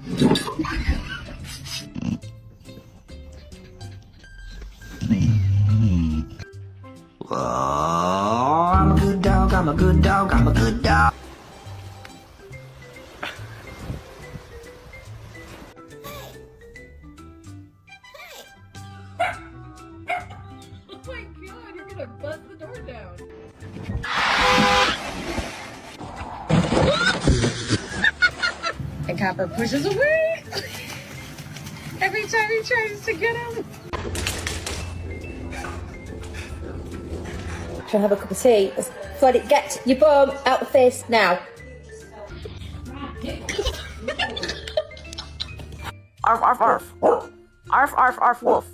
Oh, I'm a good dog, I'm a good dog, I'm a good dog. Oh my god, you're gonna bust the door down. And Copper pushes away every time he tries to get him. Try and have a cup of tea. Flood it. Get your bum out the face now. Arf, arf, arf. Arf, arf, arf, wolf.